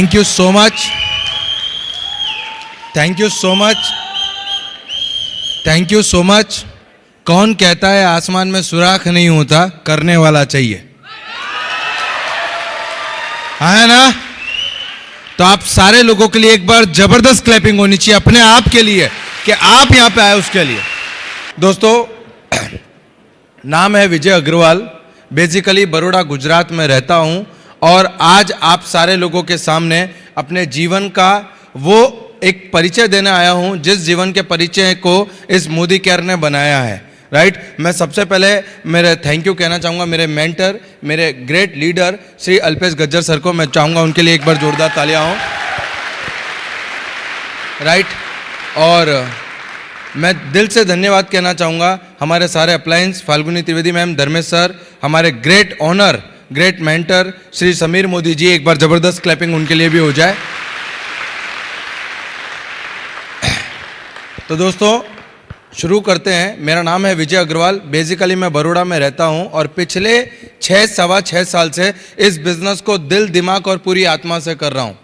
Thank you so much, thank you so much, thank you so much. कौन कहता है आसमान में सुराख नहीं होता, करने वाला चाहिए, है ना? तो आप सारे लोगों के लिए एक बार जबरदस्त क्लैपिंग होनी चाहिए अपने आप के लिए कि आप यहां पे आए उसके लिए। दोस्तों, नाम है विजय अग्रवाल, बेसिकली बड़ौदा गुजरात में रहता हूं और आज आप सारे लोगों के सामने अपने जीवन का वो एक परिचय देने आया हूं जिस जीवन के परिचय को इस मोदी केयर ने बनाया है। राइट मैं सबसे पहले मेरे थैंक यू कहना चाहूँगा मेरे मेंटर, मेरे great leader Shri Alpesh Gajjar sir को मैं चाहूँगा उनके लिए एक बार जोरदार तालियां हो। राइट और मैं दिल से धन्यवाद कहना चाहूँगा हमारे सारे appliances, Falguni Trivedi ma'am, Dharmesh sir, हमारे great honour, great mentor Shri Samir Modi ji, एक बार जबरदस्त क्लैपिंग उनके लिए भी हो जाए। तो दोस्तों शुरू करते हैं। मेरा नाम है विजय अग्रवाल, बेसिकली मैं बड़ौदा में रहता हूं और पिछले 6-6.25 साल से इस बिज़नेस को दिल, दिमाग और पूरी आत्मा से कर रहा हूं।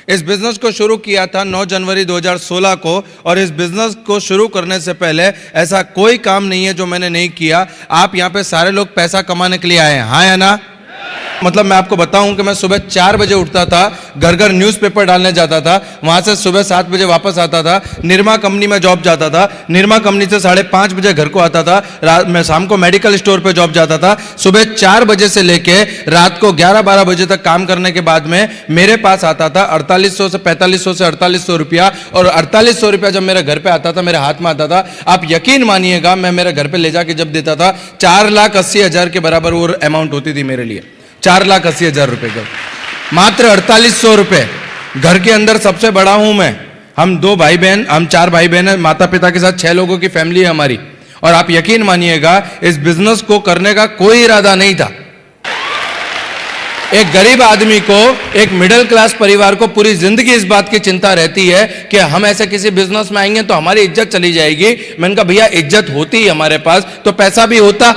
इस बिज़नेस को शुरू किया था 9 जनवरी 2016 को और इस बिज़नेस को शुरू करने से पहले ऐसा कोई काम नहीं है जो मैंने नहीं किया। आप यहाँ पे सारे लोग पैसा कमाने के लिए आए हैं, हाँ या ना? मतलब मैं आपको बताऊं कि मैं सुबह 4 बजे उठता था, घर घर न्यूज़पेपर डालने जाता था, वहां से सुबह 7 बजे वापस आता था, निरमा कंपनी में जॉब जाता था, निरमा कंपनी से 5:30 बजे घर को आता था, रात में शाम को मेडिकल स्टोर पे जॉब जाता था। सुबह 4 बजे से लेके रात को 11-12 बजे तक काम करने के बाद में मेरे पास आता था 4800 से 4500 से 4800 रुपया, और 4800 रुपया जब मेरे घर पे आता था, मेरे हाथ में आता था, आप यकीन मानिएगा मैं मेरे घर पे ले जाके जब देता था 4,80,000 के बराबर वो अमाउंट होती थी मेरे लिए। 4,80,000 रुपए का मात्र 4800 रुपए। घर के अंदर सबसे बड़ा हूं मैं, हम 2 भाई बहन, हम 4 भाई बहन है, माता पिता के साथ 6 लोगों की फैमिली है हमारी। और आप यकीन मानिएगा इस बिजनेस को करने का कोई इरादा नहीं था। एक गरीब आदमी को, एक मिडिल क्लास परिवार को पूरी जिंदगी इस बात की चिंता रहती है कि हम ऐसे किसी बिजनेस में आएंगे तो हमारी इज्जत चली जाएगी। मैंने कहा भैया इज्जत होती है हमारे पास तो पैसा भी होता,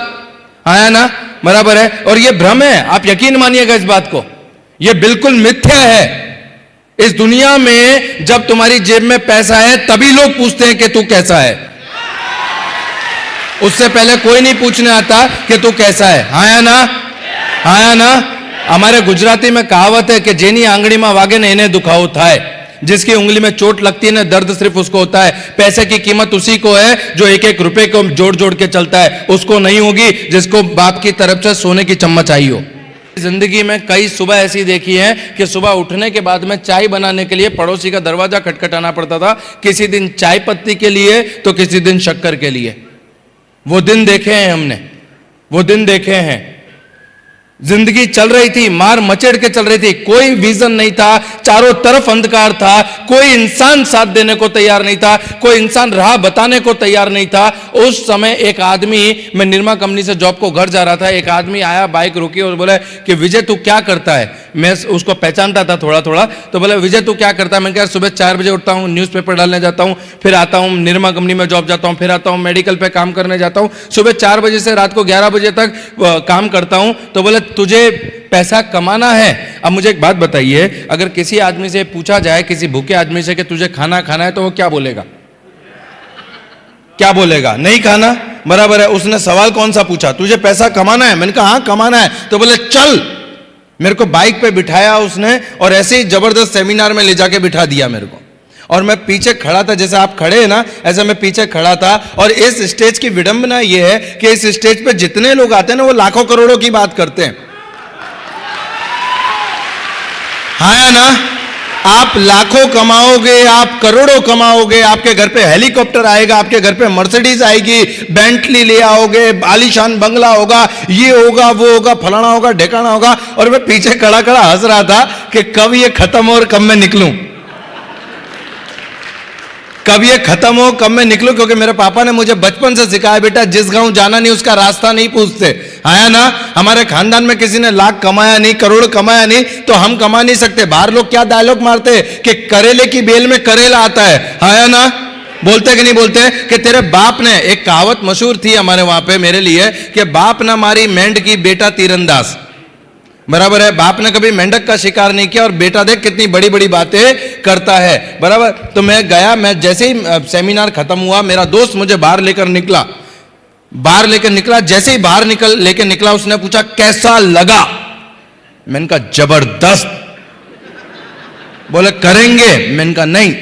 आया ना? बराबर है। और ये भ्रम है, आप यकीन मानिएगा इस बात को, ये बिल्कुल मिथ्या है। इस दुनिया में जब तुम्हारी जेब में पैसा है तभी लोग पूछते हैं कि तू कैसा है, उससे पहले कोई नहीं पूछने आता कि तू कैसा है, हाँ या ना? हाँ या ना? हमारे गुजराती में कहावत है कि जेनी आंगड़ी में वागे ने इन्हें दुखाओ थाय। जिसकी उंगली में चोट लगती है ना, दर्द सिर्फ उसको होता है। पैसे की कीमत उसी को है जो एक एक रुपए को जोड़ जोड़ के चलता है, उसको नहीं होगी जिसको बाप की तरफ से सोने की चम्मच आई हो। जिंदगी में कई सुबह ऐसी देखी है कि सुबह उठने के बाद में चाय बनाने के लिए पड़ोसी का दरवाजा खटखटाना पड़ता था, किसी दिन चाय पत्ती के लिए तो किसी दिन शक्कर के लिए। वो दिन देखे हैं हमने, वो दिन देखे हैं। जिंदगी चल रही थी, मार मचेड़ के चल रही थी, कोई विजन नहीं था, चारों तरफ अंधकार था, कोई इंसान साथ देने को तैयार नहीं था, कोई इंसान राह बताने को तैयार नहीं था। उस समय एक आदमी, मैं निरमा कंपनी से जॉब को घर जा रहा था, एक आदमी आया, बाइक रोकी और बोला कि विजय तू क्या करता है? मैं उसको पहचानता था थोड़ा थोड़ा, तो बोला विजय तू क्या करता है? मैंने कहा सुबह 4 बजे उठता हूँ, न्यूज़पेपर डालने जाता हूँ, फिर आता हूँ निरमा कंपनी में जॉब जाता हूँ, फिर आता हूँ मेडिकल पे काम करने जाता हूँ, सुबह 4 बजे से रात को 11 बजे तक काम करता हूँ। तो बोले तुझे पैसा कमाना है। अब मुझे एक बात बताइए, अगर किसी आदमी से पूछा जाए, किसी भूखे आदमी से कि तुझे खाना खाना है, तो वो क्या बोलेगा? क्या बोलेगा? नहीं खाना। बराबर है। उसने सवाल कौन सा पूछा? तुझे पैसा कमाना है। मैंने कहा हाँ कमाना है। तो बोले चल, मेरे को बाइक पे बिठाया उसने और ऐसे ही जबरदस्त सेमिनार में ले जाके बिठा दिया मेरे को, और मैं पीछे खड़ा था, जैसे आप खड़े हैं ना ऐसे मैं पीछे खड़ा था। और इस स्टेज की विडंबना यह है कि इस स्टेज पे जितने लोग आते हैं ना वो लाखों करोड़ों की बात करते हैं, हाँ या ना? आप लाखों कमाओगे, आप करोड़ों कमाओगे, आपके घर पे हेलीकॉप्टर आएगा, आपके घर पे मर्सिडीज आएगी, बेंटली ले आओगे, आलीशान बंगला होगा, ये होगा वो होगा, फलाना होगा, ढेकाना होगा। और मैं पीछे खड़ा खड़ा हंस रहा था कि कब ये खत्म हो और कब मैं निकलूं, कब ये खत्म हो कब मैं निकलूं। क्योंकि मेरे पापा ने मुझे बचपन से सिखाया, बेटा जिस गांव जाना नहीं उसका रास्ता नहीं पूछते, आया ना? हमारे खानदान में किसी ने लाख कमाया नहीं, करोड़ कमाया नहीं, तो हम कमा नहीं सकते। बाहर लोग क्या डायलॉग मारते हैं कि करेले की बेल में करेला आता है, आया ना? बोलते कि नहीं बोलते कि तेरे बाप ने, एक कहावत मशहूर थी हमारे वहां पे मेरे लिए कि बाप ना मारी मेंढ की बेटा तीरंदाज। बराबर है। बाप ने कभी मेंढक का शिकार नहीं किया और बेटा देख कितनी बड़ी बड़ी बातें करता है। बराबर। तो मैं गया, मैं जैसे ही सेमिनार खत्म हुआ, मेरा दोस्त मुझे बाहर लेकर निकला, जैसे ही बाहर लेकर निकला, उसने पूछा कैसा लगा? मैंने कहा जबरदस्त। बोले करेंगे? मैंने कहा नहीं।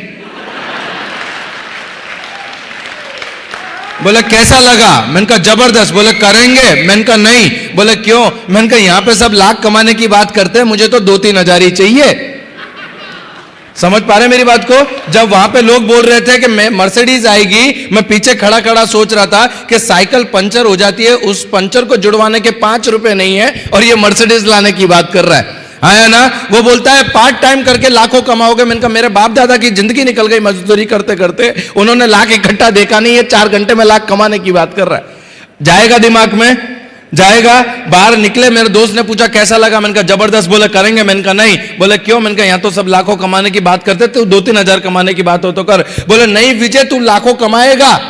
बोले कैसा लगा? मैंने कहा जबरदस्त। बोले करेंगे? मैंने कहा नहीं। बोले क्यों? मैंने कहा यहां पे सब लाख कमाने की बात करते हैं, मुझे तो 2-3 हजार ही चाहिए। समझ पा रहे मेरी बात को? जब वहां पे लोग बोल रहे थे कि मैं मर्सिडीज आएगी, मैं पीछे खड़ा खड़ा सोच रहा था कि साइकिल पंचर हो जाती है, उस पंचर को जुड़वाने के 5 रुपए नहीं है और ये मर्सिडीज लाने की बात कर रहा है। आया ना? वो बोलता है पार्ट टाइम करके लाखों कमाओगे। मैंने कहा मेरे बाप दादा की जिंदगी निकल गई मजदूरी करते करते, उन्होंने लाख इकट्ठा देखा नहीं है, 4 घंटे में लाख कमाने की बात कर रहा है। जाएगा दिमाग में? जाएगा? बाहर निकले, मेरे दोस्त ने पूछा कैसा लगा? मैंने कहा जबरदस्त। बोले करेंगे? मैंने कहा नहीं। बोले क्यों? मैंने कहा यहां तो सब लाखों कमाने की बात करते, तू 2-3 हजार कमाने की बात हो तो कर। बोले नहीं विजय, तू लाखों कमाएगा।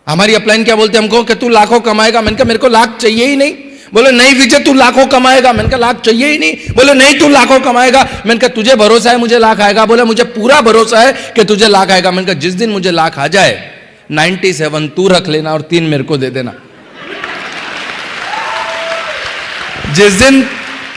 हमारी अपलाइन क्या बोलते हमको कि तू लाखों कमाएगा। मैंने कहा मेरे को लाख चाहिए ही नहीं। बोले नहीं विजय तू लाखों कमाएगा। मैंने कहा लाख चाहिए ही नहीं। बोले नहीं तू लाखों कमाएगा। मैंने कहा तुझे भरोसा है मुझे लाख आएगा? बोले मुझे पूरा भरोसा है कि तुझे लाख आएगा। मैंने कहा जिस दिन मुझे लाख आ जाए 97 तू रख लेना और 3 मेरे को दे देना। जिस दिन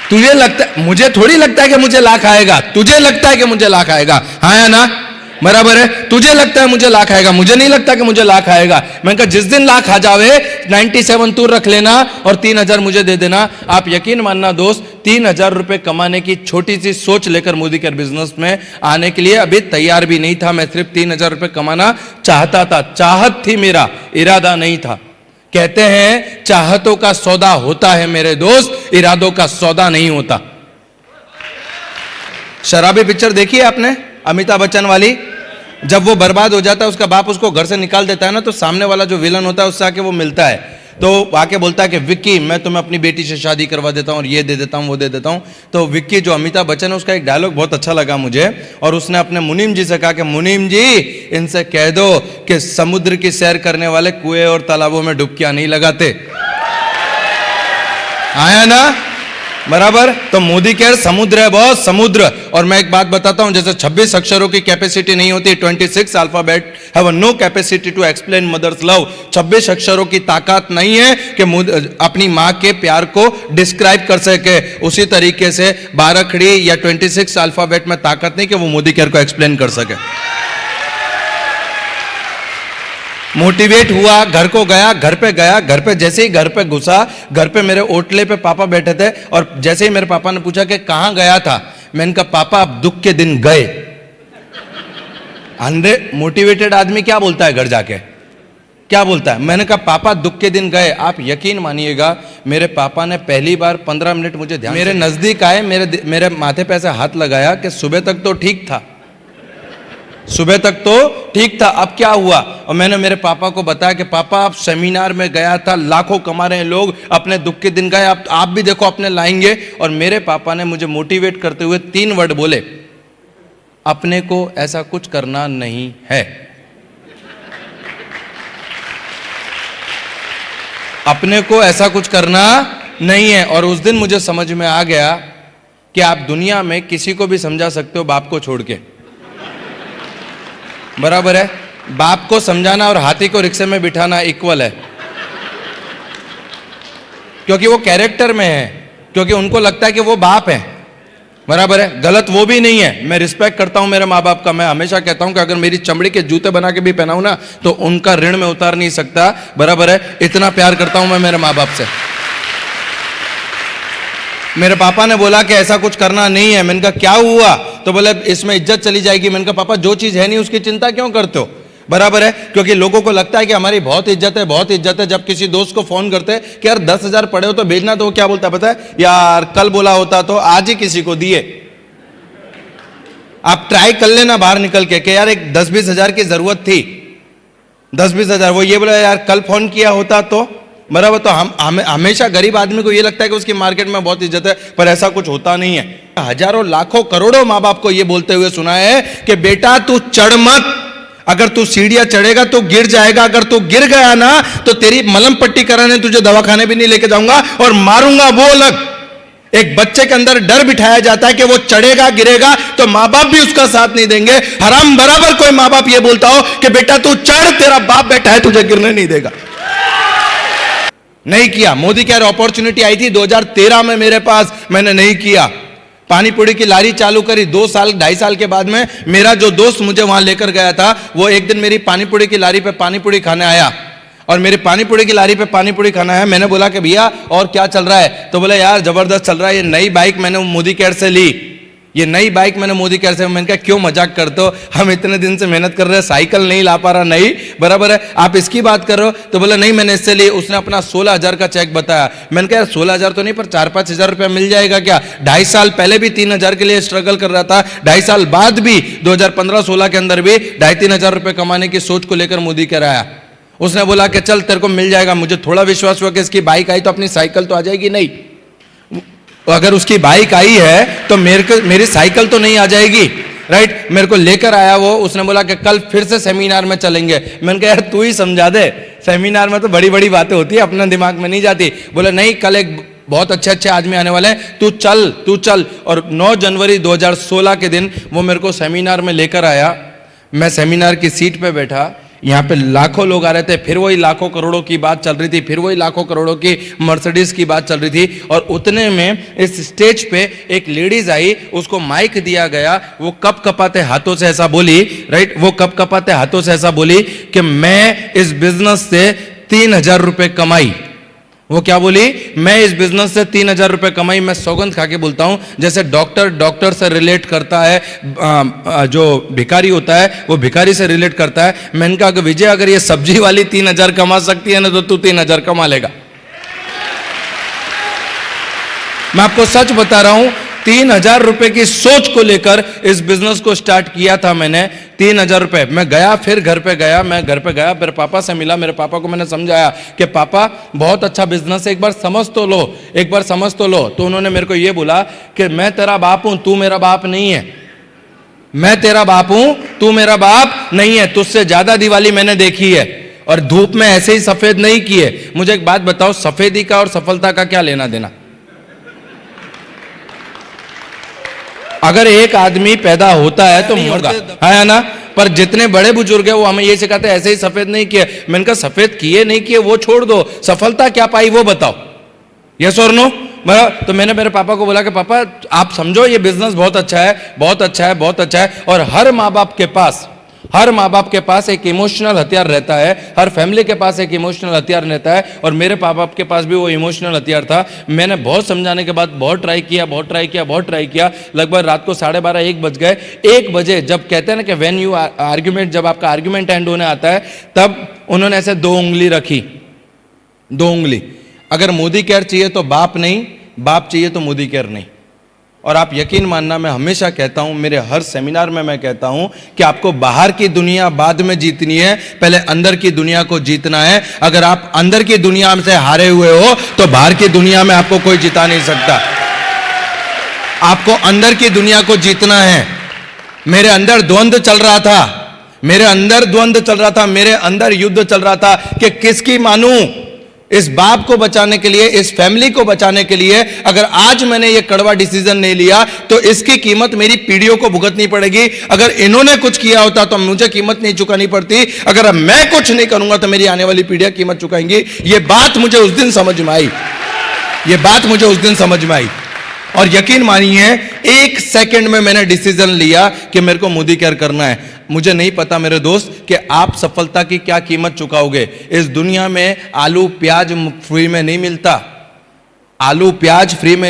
तुझे लगता है, मुझे थोड़ी लगता है कि मुझे लाख आएगा, तुझे लगता है कि मुझे लाख आएगा। हाँ या ना? बराबर है। तुझे लगता है मुझे लाख आएगा, मुझे नहीं लगता कि मुझे लाख आएगा। मैंने कहा जिस दिन लाख आ जावे 97 तू रख लेना और 3 हजार मुझे दे देना। आप यकीन मानना दोस्त, 3 हजार रुपए कमाने की छोटी सी सोच लेकर मोदी केयर बिजनेस में आने के लिए अभी तैयार भी नहीं था। मैं सिर्फ 3 हजार रुपए कमाना चाहता था, चाहत थी, मेरा इरादा नहीं था। कहते हैं चाहतों का सौदा होता है मेरे दोस्त, इरादों का सौदा नहीं होता। शराबी पिक्चर देखी है आपने, अमिताभ बच्चन वाली? जब वो बर्बाद हो जाता है, उसका बाप उसको घर से निकाल देता है ना, तो सामने वाला जो विलन होता है उससे आके वो मिलता है, तो आके बोलता है कि विक्की मैं तुम्हें अपनी बेटी से शादी करवा देता हूँ और ये दे देता हूँ वो दे देता हूँ। तो विक्की जो अमिताभ बच्चन है, उसका एक डायलॉग बहुत अच्छा लगा मुझे, और उसने अपने मुनीम जी से कहा कि मुनीम जी इनसे कह दो कि समुद्र की सैर करने वाले कुएं और तालाबों में डुबकियां नहीं लगाते। आया ना? बराबर। तो मोदी केयर समुद्र है बॉस, समुद्र। और मैं एक बात बताता हूं, जैसे 26 अक्षरों की कैपेसिटी नहीं होती, 26 alphabet have no capacity to explain mother's love. 26 अक्षरों की ताकत नहीं है कि अपनी मां के प्यार को डिस्क्राइब कर सके। उसी तरीके से 12 खड़ी या 26 अल्फाबेट में ताकत नहीं कि वो मोदी केयर को एक्सप्लेन कर सके। मोटिवेट हुआ, घर को गया, घर पे गया, घर पे जैसे ही घर पे घुसा, घर पे मेरे ओटले पे पापा बैठे थे, और जैसे ही मेरे पापा ने पूछा कि कहां गया था, मैंने कहा पापा अब दुख के दिन गए। मोटिवेटेड आदमी क्या बोलता है घर जाके? क्या बोलता है? मैंने कहा पापा दुख के दिन गए। आप यकीन मानिएगा, मेरे पापा ने पहली बार 15 मिनट मुझे ध्यान, मेरे नजदीक आए, मेरे माथे पे ऐसे हाथ लगाया कि सुबह तक तो ठीक था, सुबह तक तो ठीक था, अब क्या हुआ? और मैंने मेरे पापा को बताया कि पापा आप सेमिनार में गया था, लाखों कमा रहे हैं लोग, अपने दुख के दिन गए, आप भी देखो अपने लाएंगे। और मेरे पापा ने मुझे मोटिवेट करते हुए 3 वर्ड बोले, अपने को ऐसा कुछ करना नहीं है, अपने को ऐसा कुछ करना नहीं है। और उस दिन मुझे समझ में आ गया कि आप दुनिया में किसी को भी समझा सकते हो बाप को छोड़ के। बराबर है। बाप को समझाना और हाथी को रिक्शे में बिठाना इक्वल है, क्योंकि वो कैरेक्टर में है, क्योंकि उनको लगता है कि वो बाप है। बराबर है। गलत वो भी नहीं है, मैं रिस्पेक्ट करता हूं मेरे माँ बाप का। मैं हमेशा कहता हूं कि अगर मेरी चमड़ी के जूते बना के भी पहनाऊं ना, तो उनका ऋण में उतार नहीं सकता। बराबर है। इतना प्यार करता हूं मैं मेरे माँ बाप से। मेरे पापा ने बोला कि ऐसा कुछ करना नहीं है। मैंने कहा क्या हुआ? तो बोले इसमें इज्जत चली जाएगी। मैंने कहा पापा जो चीज है नहीं उसकी चिंता क्यों करते हो? बराबर है। क्योंकि लोगों को लगता है कि हमारी बहुत इज्जत है, बहुत इज्जत है। जब किसी दोस्त को फोन करते हैं कि यार 10,000 पड़े हो तो भेजना, तो वो क्या बोलता है पता है? यार कल बोला होता तो आज ही किसी को दिए। आप ट्राई कर लेना बाहर निकल के कि यार एक 10-20 हजार की जरूरत थी, 10-20 हजार। वो ये बोला यार कल फोन किया होता तो। बराबर। तो हम हमेशा गरीब आदमी को ये लगता है कि उसकी मार्केट में बहुत इज्जत है, पर ऐसा कुछ होता नहीं है। हजारों लाखों करोड़ों माँ बाप को ये बोलते हुए सुना है कि बेटा तू चढ़ मत, अगर तू सीढ़ियां चढ़ेगा तो गिर जाएगा, अगर तू गिर गया ना तो तेरी मलम पट्टी कराने तुझे दवाखाने भी नहीं लेके जाऊंगा और मारूंगा वो अलग। एक बच्चे के अंदर डर बिठाया जाता है कि वो चढ़ेगा गिरेगा तो मां बाप भी उसका साथ नहीं देंगे। हराम बराबर कोई मां बाप ये बोलता हो कि बेटा तू चढ़, तेरा बाप बैठा है तुझे गिरने नहीं देगा। नहीं किया। मोदी केयर अपॉर्चुनिटी आई थी 2013 में मेरे पास, मैंने नहीं किया। पानी पूरी की लारी चालू करी 2 साल 2.5 साल के बाद में मेरा जो दोस्त मुझे वहां लेकर गया था वो एक दिन मेरी पानी पूरी की लारी पे पानी पूरी खाने आया और मेरी पानी पूरी की लारी पे पानी पूरी खाना है। मैंने बोला कि भैया और क्या चल रहा है? तो बोले यार जबरदस्त चल रहा है, ये नई बाइक मैंने मोदी केयर से ली, ये नई बाइक मैंने मोदी केयर से। मैंने कहा क्यों मजाक करते हो, हम इतने दिन से मेहनत कर रहे हैं, साइकिल नहीं ला पा रहा। नहीं बराबर है, आप इसकी बात कर रहे हो? तो बोला नहीं मैंने इससे ली। उसने अपना 16,000 का चेक बताया। मैंने कहा 16,000 तो नहीं पर 4-5 हजार रुपया मिल जाएगा क्या? 2.5 साल पहले भी 3,000 के लिए स्ट्रगल कर रहा था, 2.5 साल बाद भी 2015-16 के अंदर भी 2,500-3 हजार रुपये कमाने की सोच को लेकर मोदी केयर आया। उसने बोला कि चल तेरे को मिल जाएगा। मुझे थोड़ा विश्वास हुआ कि इसकी बाइक आई तो अपनी साइकिल तो आ जाएगी। नहीं, अगर उसकी बाइक आई है तो मेरी साइकिल तो नहीं आ जाएगी, राइट? मेरे को लेकर आया वो। उसने बोला कि कल फिर से सेमिनार में चलेंगे। मैंने कहा यार तू ही समझा दे, सेमिनार में तो बड़ी बड़ी बातें होती है, अपने दिमाग में नहीं जाती। बोला नहीं, कल एक बहुत अच्छे आदमी आने वाले हैं, तू चल। और 9 जनवरी 2016 के दिन वो मेरे को सेमिनार में लेकर आया। मैं सेमिनार की सीट पे बैठा, यहाँ पे लाखों लोग आ रहे थे, फिर वही लाखों करोड़ों की बात चल रही थी, फिर वही लाखों करोड़ों की मर्सिडीज की बात चल रही थी। और उतने में इस स्टेज पे एक लेडीज आई, उसको माइक दिया गया। वो कप कपाते हाथों से ऐसा बोली, राइट? वो कप कपाते हाथों से ऐसा बोली कि मैं इस बिजनेस से 3,000 रुपए कमाई। वो क्या बोली? मैं इस बिजनेस से 3,000 रुपए कमाई। मैं सौगंध खा के बोलता हूं, जैसे डॉक्टर से रिलेट करता है, जो भिखारी होता है वो भिखारी से रिलेट करता है। मैंने कहा कि विजय अगर ये सब्जी वाली 3,000 कमा सकती है ना तो तू 3,000 कमा लेगा। मैं आपको सच बता रहा हूं, 3,000 रुपए की सोच को लेकर इस बिजनेस को स्टार्ट किया था मैंने। 3,000 रुपए। मैं गया, फिर घर पे गया, मेरे पापा से मिला। मेरे पापा को मैंने समझाया कि पापा बहुत अच्छा बिजनेस है, एक बार समझ तो लो। तो उन्होंने मेरे को यह बोला कि मैं तेरा बाप हूं, तू मेरा बाप नहीं है। मैं तेरा बाप हूं, तू मेरा बाप नहीं है। तुझसे ज्यादा दिवाली मैंने देखी है और धूप में ऐसे ही सफेद नहीं किए। मुझे एक बात बताओ, सफेदी का और सफलता का क्या लेना देना? अगर एक आदमी पैदा होता है तो मरता है ना, पर जितने बड़े बुजुर्ग हैं वो हमें ये सिखाते हैं ऐसे ही सफेद नहीं किए। मैंने कहा सफेद किए नहीं किए वो छोड़ दो, सफलता क्या पाई वो बताओ, यस और नो? तो मैंने मेरे पापा को बोला कि पापा आप समझो ये बिजनेस बहुत अच्छा है। और हर माँ बाप के पास एक इमोशनल हथियार रहता है, हर फैमिली के पास एक इमोशनल हथियार रहता है और मेरे माँ बाप के पास भी वो इमोशनल हथियार था। मैंने बहुत समझाने के बाद बहुत ट्राई किया। लगभग रात को 12:30-1 बज गए। 1 बजे जब कहते हैं ना कि व्हेन यू आर्ग्यूमेंट, जब आपका आर्ग्यूमेंट एंड होने आता है तब उन्होंने ऐसे 2 उंगली रखी, 2 उंगली। अगर मोदी केयर चाहिए तो बाप नहीं, बाप चाहिए तो मोदी केयर नहीं। और आप यकीन मानना, मैं हमेशा कहता हूं, मेरे हर सेमिनार में मैं कहता हूं कि आपको बाहर की दुनिया बाद में जीतनी है, पहले अंदर की दुनिया को जीतना है। अगर आप अंदर की दुनिया से हारे हुए हो तो बाहर की दुनिया में आपको कोई जिता नहीं सकता। आपको अंदर की दुनिया को जीतना है। मेरे अंदर द्वंद्व चल रहा था, मेरे अंदर युद्ध चल रहा था कि किसकी मानूं। इस बाप को बचाने के लिए, इस फैमिली को बचाने के लिए अगर आज मैंने ये कड़वा डिसीजन नहीं लिया तो इसकी कीमत मेरी पीढ़ियों को भुगतनी पड़ेगी। अगर इन्होंने कुछ किया होता तो मुझे कीमत नहीं चुकानी पड़ती। अगर मैं कुछ नहीं करूंगा तो मेरी आने वाली पीढ़ियां कीमत चुकाएंगी। ये बात मुझे उस दिन समझ में आई। और यकीन मानिए 1 सेकंड में मैंने डिसीजन लिया कि मेरे को मोदी केयर करना है। मुझे नहीं पता मेरे दोस्त कि आप सफलता की क्या कीमत चुकाओगे। इस दुनिया में आलू प्याज फ्री में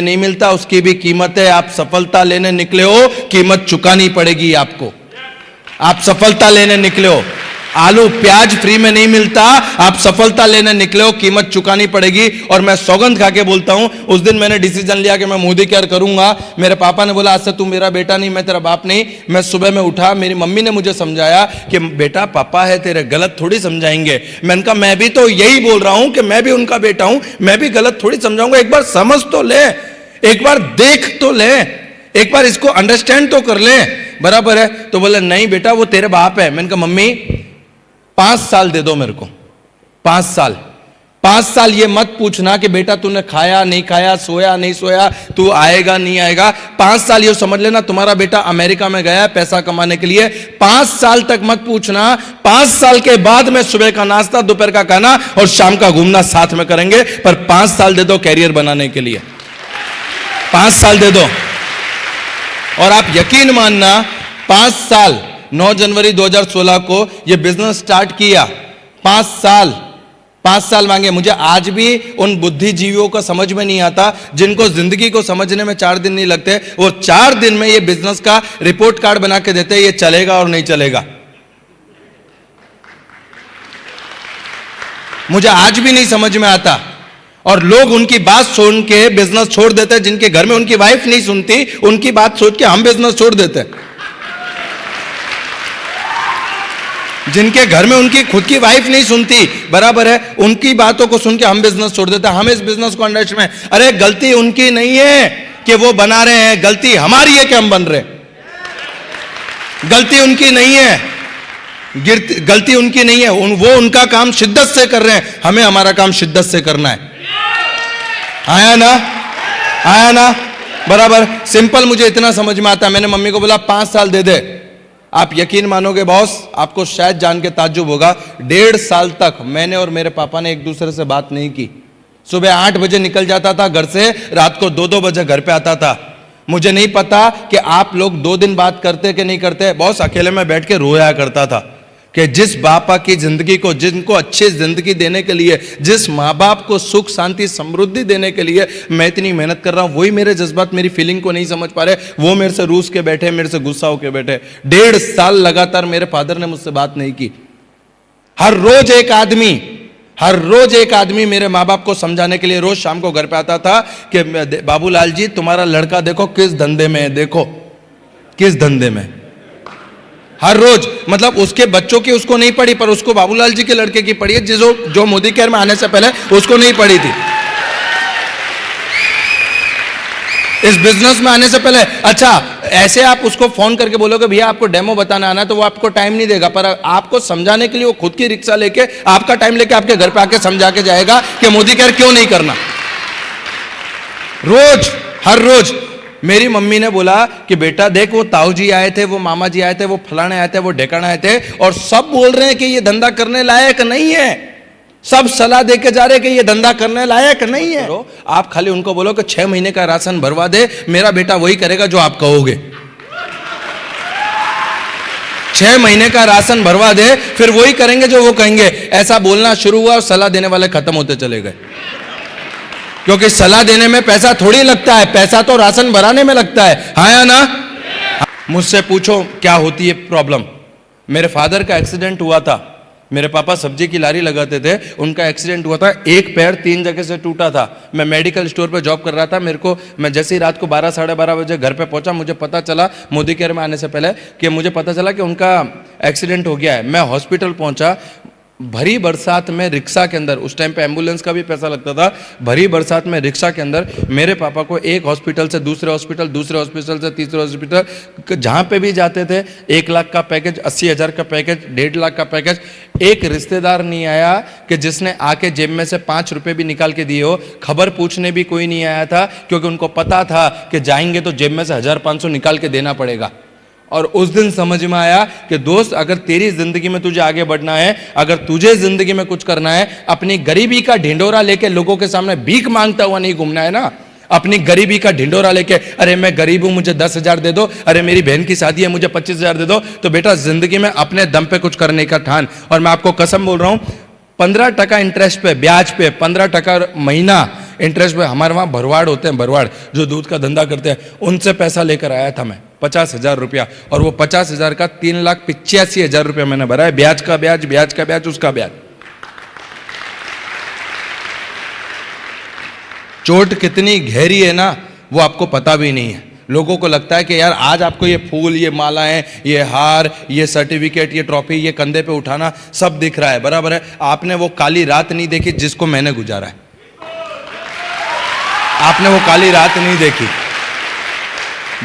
नहीं मिलता, उसकी भी कीमत है। आप सफलता लेने निकले हो, कीमत चुकानी पड़ेगी आपको। आप सफलता लेने निकले हो, आलू प्याज फ्री में नहीं मिलता, आप सफलता लेने निकले हो, कीमत चुकानी पड़ेगी। और मैं सौगंध खा के बोलता हूं, उस दिन मैंने डिसीजन लिया कि मैं मोदी केयर करूंगा। मेरे पापा ने बोला आज से तू मेरा बेटा नहीं, मैं तेरा बाप नहीं। मैं सुबह में उठा, मेरी मम्मी ने मुझे समझाया कि बेटा पापा है तेरे, गलत थोड़ी समझाएंगे। मैंने कहा मैं भी तो यही बोल रहा हूं कि मैं भी उनका बेटा हूं, मैं भी गलत थोड़ी समझाऊंगा। एक बार समझ तो ले, एक बार देख तो ले, एक बार इसको अंडरस्टैंड तो कर ले, बराबर है? तो बोले नहीं बेटा वो तेरे बाप है। मैंने कहा मम्मी 5 साल दे दो मेरे को, 5 साल। 5 साल ये मत पूछना कि बेटा तूने खाया नहीं खाया, सोया नहीं सोया, तू आएगा नहीं आएगा। 5 साल ये समझ लेना तुम्हारा बेटा अमेरिका में गया है पैसा कमाने के लिए। 5 साल तक मत पूछना। 5 साल के बाद में सुबह का नाश्ता, दोपहर का खाना और शाम का घूमना साथ में करेंगे, पर 5 साल दे दो कैरियर बनाने के लिए। 5 साल दे दो। और आप यकीन मानना, 5 साल 9 जनवरी 2016 को ये बिजनेस स्टार्ट किया। 5 साल मांगे। मुझे आज भी उन बुद्धिजीवियों का समझ में नहीं आता जिनको जिंदगी को समझने में 4 दिन नहीं लगते। वो 4 दिन में ये बिजनेस का रिपोर्ट कार्ड बना के देते, ये चलेगा और नहीं चलेगा। मुझे आज भी नहीं समझ में आता। और लोग उनकी बात सुन के बिजनेस छोड़ देते। जिनके घर में उनकी वाइफ नहीं सुनती, उनकी बात सोच के हम बिजनेस छोड़ देते। जिनके घर में उनकी खुद की वाइफ नहीं सुनती, बराबर है, उनकी बातों को सुन के हम बिजनेस छोड़ देते हैं। हम इस बिजनेस को अंडरस्टैंड में, अरे गलती उनकी नहीं है कि वो बना रहे हैं, गलती हमारी है कि हम बन रहे हैं। गलती उनकी नहीं है, गलती उनकी नहीं है। वो उनका काम शिद्दत से कर रहे हैं, हमें हमारा काम शिद्दत से करना है। आया ना, आया ना, बराबर। सिंपल मुझे इतना समझ में आता है। मैंने मम्मी को बोला 5 साल दे दे। आप यकीन मानोगे बॉस, आपको शायद जान के ताज्जुब होगा, 1.5 साल तक मैंने और मेरे पापा ने एक दूसरे से बात नहीं की। सुबह 8 बजे निकल जाता था घर से, रात को 2-2 बजे घर पे आता था। मुझे नहीं पता कि आप लोग 2 दिन बात करते कि नहीं करते। बॉस अकेले में बैठ के रोया करता था कि जिस बापा की जिंदगी को, जिनको अच्छी जिंदगी देने के लिए, जिस माँ बाप को सुख शांति समृद्धि देने के लिए मैं इतनी मेहनत कर रहा हूं, वही मेरे जज्बात, मेरी फीलिंग को नहीं समझ पा रहे। वो मेरे से रूस के बैठे, मेरे से गुस्सा होके बैठे। 1.5 साल लगातार मेरे फादर ने मुझसे बात नहीं की। हर रोज एक आदमी मेरे माँ बाप को समझाने के लिए रोज शाम को घर पे आता था कि बाबूलाल जी तुम्हारा लड़का देखो किस धंधे में है, देखो किस धंधे में। हर रोज, मतलब उसके बच्चों की उसको नहीं पड़ी, पर उसको बाबूलाल जी के लड़के की पड़ी है, जो मोदी केयर में आने से पहले उसको नहीं पड़ी थी। इस बिजनेस में आने से पहले। अच्छा, ऐसे आप उसको फोन करके बोलोगे भैया आपको डेमो बताना आना, तो वो आपको टाइम नहीं देगा, पर आपको समझाने के लिए वो खुद की रिक्शा लेके, आपका टाइम लेके आपके घर पे आके समझा के जाएगा कि मोदी केयर क्यों नहीं करना। रोज, हर रोज। मेरी मम्मी ने बोला कि बेटा देख, वो ताऊ जी आए थे, वो मामा जी आए थे, वो फलाने आए थे, वो ढेकाना आए थे, और सब बोल रहे हैं कि ये धंधा करने लायक नहीं है। सब सलाह दे के जा रहे कि ये धंधा करने लायक नहीं है। आप खाली उनको बोलो कि 6 महीने का राशन भरवा दे, मेरा बेटा वही करेगा जो आप कहोगे। 6 महीने का राशन भरवा दे, फिर वही करेंगे जो वो कहेंगे। ऐसा बोलना शुरू हुआ और सलाह देने वाले खत्म होते चले गए। क्योंकि सलाह देने में पैसा थोड़ी लगता है, पैसा तो राशन भराने में लगता है। हाँ या ना? मुझसे पूछो क्या होती है प्रॉब्लम। मेरे फादर का एक्सीडेंट हुआ था। मेरे पापा सब्जी की लारी लगाते थे, उनका एक्सीडेंट हुआ था। एक पैर 3 जगह से टूटा था। मैं मेडिकल स्टोर पर जॉब कर रहा था। मैं जैसे ही रात को 12 साढ़े 12 बजे घर पे पहुंचा, मुझे पता चला, मोदी केयर में आने से पहले, कि मुझे पता चला कि उनका एक्सीडेंट हो गया है। मैं हॉस्पिटल पहुंचा, भरी बरसात में रिक्शा के अंदर, उस टाइम पे एम्बुलेंस का भी पैसा लगता था, भरी बरसात में रिक्शा के अंदर मेरे पापा को एक हॉस्पिटल से दूसरे हॉस्पिटल, दूसरे हॉस्पिटल से तीसरे हॉस्पिटल, जहाँ पे भी जाते थे 1 लाख का पैकेज, 80,000 का पैकेज, 1.5 लाख का पैकेज। एक रिश्तेदार नहीं आया कि जिसने आके जेब में से 5 रुपये भी निकाल के दिए हो। खबर पूछने भी कोई नहीं आया था, क्योंकि उनको पता था कि जाएंगे तो जेब में से 1,500 निकाल के देना पड़ेगा। और उस दिन समझ में आया कि दोस्त, अगर तेरी जिंदगी में तुझे आगे बढ़ना है, अगर तुझे जिंदगी में कुछ करना है, अपनी गरीबी का ढिंडोरा लेके लोगों के सामने भीख मांगता हुआ नहीं घूमना है ना। अपनी गरीबी का ढिंडोरा लेके, अरे मैं गरीब हूं मुझे 10,000 दे दो, अरे मेरी बहन की शादी है मुझे 25,000 दे दो, तो बेटा जिंदगी में अपने दम पे कुछ करने का ठान। और मैं आपको कसम बोल रहा हूं, 15% इंटरेस्ट पे, ब्याज पे, 15% महीना इंटरेस्ट पे। हमारे वहां भरवाड़ होते हैं, भरवाड़ जो दूध का धंधा करते हैं, उनसे पैसा लेकर आया था मैं 50,000 रुपया। और वो 50,000 का 3,85,000 रुपया मैंने भरा है। ब्याज का ब्याज, ब्याज का ब्याज, उसका ब्याज। चोट कितनी गहरी है ना, वो आपको पता भी नहीं है। लोगों को लगता है कि यार आज आपको ये फूल, ये मालाएं, ये हार, ये सर्टिफिकेट, ये ट्रॉफी, ये कंधे पे उठाना सब दिख रहा है, बराबर है। आपने वो काली रात नहीं देखी जिसको मैंने गुजारा है। आपने वो काली रात नहीं देखी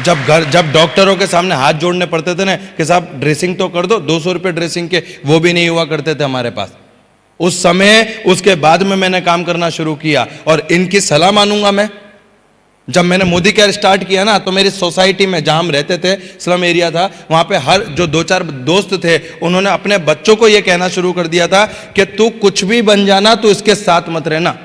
जब डॉक्टरों के सामने हाथ जोड़ने पड़ते थे ना कि साहब ड्रेसिंग तो कर दो, 200 रुपये ड्रेसिंग के, वो भी नहीं हुआ करते थे हमारे पास। उस समय उसके बाद में मैंने काम करना शुरू किया और इनकी सलाह मानूंगा मैं। जब मैंने मोदी केयर स्टार्ट किया ना, तो मेरी सोसाइटी में जहां हम रहते थे, स्लम एरिया था, वहां पे हर जो 2-4 दोस्त थे, उन्होंने अपने बच्चों को यह कहना शुरू कर दिया था कि तू कुछ भी बन जाना, तू इसके साथ मत रहना।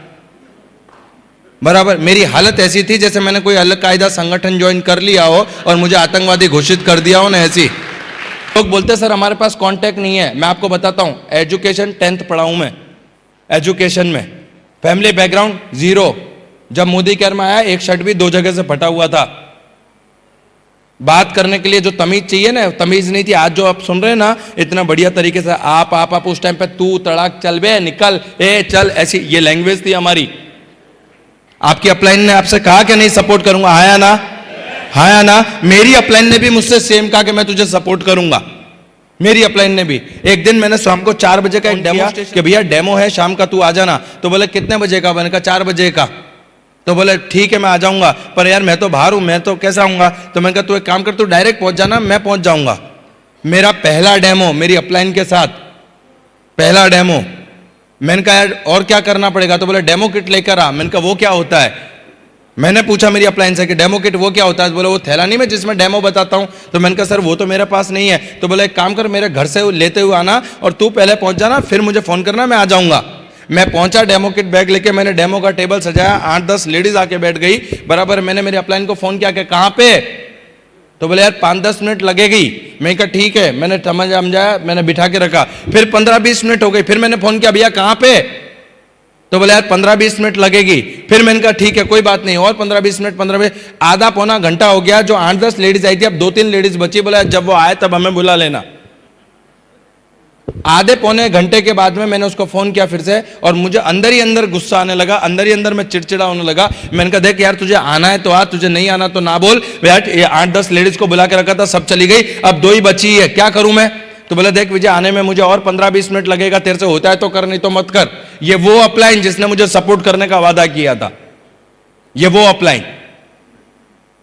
बराबर मेरी हालत ऐसी थी जैसे मैंने कोई अल कायदा संगठन ज्वाइन कर लिया हो और मुझे आतंकवादी घोषित कर दिया हो ना, ऐसी। लोग बोलते सर हमारे पास कांटेक्ट नहीं है। मैं आपको बताता हूं, एजुकेशन 10th पढ़ा हूं मैं, एजुकेशन में फैमिली बैकग्राउंड 0। जब मोदी केयर में आया, एक शर्ट भी 2 जगह से फटा हुआ था। बात करने के लिए जो तमीज चाहिए ना, तमीज नहीं थी। आज जो आप सुन रहे हैं ना, इतना बढ़िया तरीके से आप उस टाइम पे तू तड़ाक चल बे, निकल, ए चल, ऐसी ये लैंग्वेज थी हमारी। आपकी अपलाइन ने आपसे कहा कि नहीं सपोर्ट करूंगा, हाँ या ना, हाँ या ना। मेरी अपलाइन ने भी मुझसे सेम कहा कि मैं तुझे सपोर्ट करूंगा। मेरी अपलाइन ने भी। एक दिन मैंने शाम को 4 बजे का एक डेमो कि भैया डेमो है शाम का, तू आ जाना। तो बोले कितने बजे का? मैंने कहा 4 बजे का। तो बोले ठीक है मैं आ जाऊंगा, पर यार मैं तो बाहर हूं, मैं तो कैसे आऊंगा? तो मैंने कहा तू एक काम कर, तू डायरेक्ट पहुंच जाना, मैं पहुंच जाऊंगा। मेरा पहला डेमो मेरी अपलाइन के साथ, पहला डेमो। मैंने कहा यार और क्या करना पड़ेगा? तो बोले डेमो किट लेकर आ। मैंने कहा वो क्या होता है? मैंने पूछा मेरी अपलाइन से कि डेमो किट वो क्या होता है? बोले वो थैला नहीं मैं जिसमें डेमो बताता हूं। तो मैंने कहा सर वो तो मेरे पास नहीं है। तो बोले एक काम कर, मेरे घर से लेते हुए आना और तू पहले पहुंच जाना, फिर मुझे फोन करना, मैं आ जाऊंगा। मैं पहुंचा डेमो किट बैग लेके, मैंने डेमो का टेबल सजाया, 8-10 लेडीज आके बैठ गई। बराबर मैंने मेरी अपलाइन को फोन किया कि कहां पे? तो बोले यार 5-10 मिनट लगेगी। मैं कहा ठीक है, मैंने समझाया, मैंने बिठा के रखा। फिर 15-20 मिनट हो गई, फिर मैंने फोन किया भैया कहां पे? तो बोले यार 15-20 मिनट लगेगी। फिर मैंने कहा ठीक है कोई बात नहीं, और 15-20 मिनट, 15 आधा पौना घंटा हो गया। जो 8-10 लेडीज आई थी, अब 2-3 लेडीज बची। बोला जब वो आए तब हमें बुला लेना। आधे पौने घंटे के बाद में मैंने उसको फोन किया फिर से, और मुझे अंदर ही अंदर गुस्सा आने लगा, अंदर ही अंदर मैं चिड़चिड़ा होने लगा। मैंने कहा देख यार तुझे आना है तो आ, तुझे नहीं आना तो ना बोल। यार ये 8-10 लेडीज को बुला के रखा था, सब चली गई, अब 2 ही बची है, क्या करूं मैं? तो बोला देख विजय आने में मुझे और 15-20 मिनट लगेगा, तेरे से होता है तो कर, नहीं तो मत कर। ये वो अपलाइन जिसने मुझे सपोर्ट करने का वादा किया था, ये वो अपलाइन।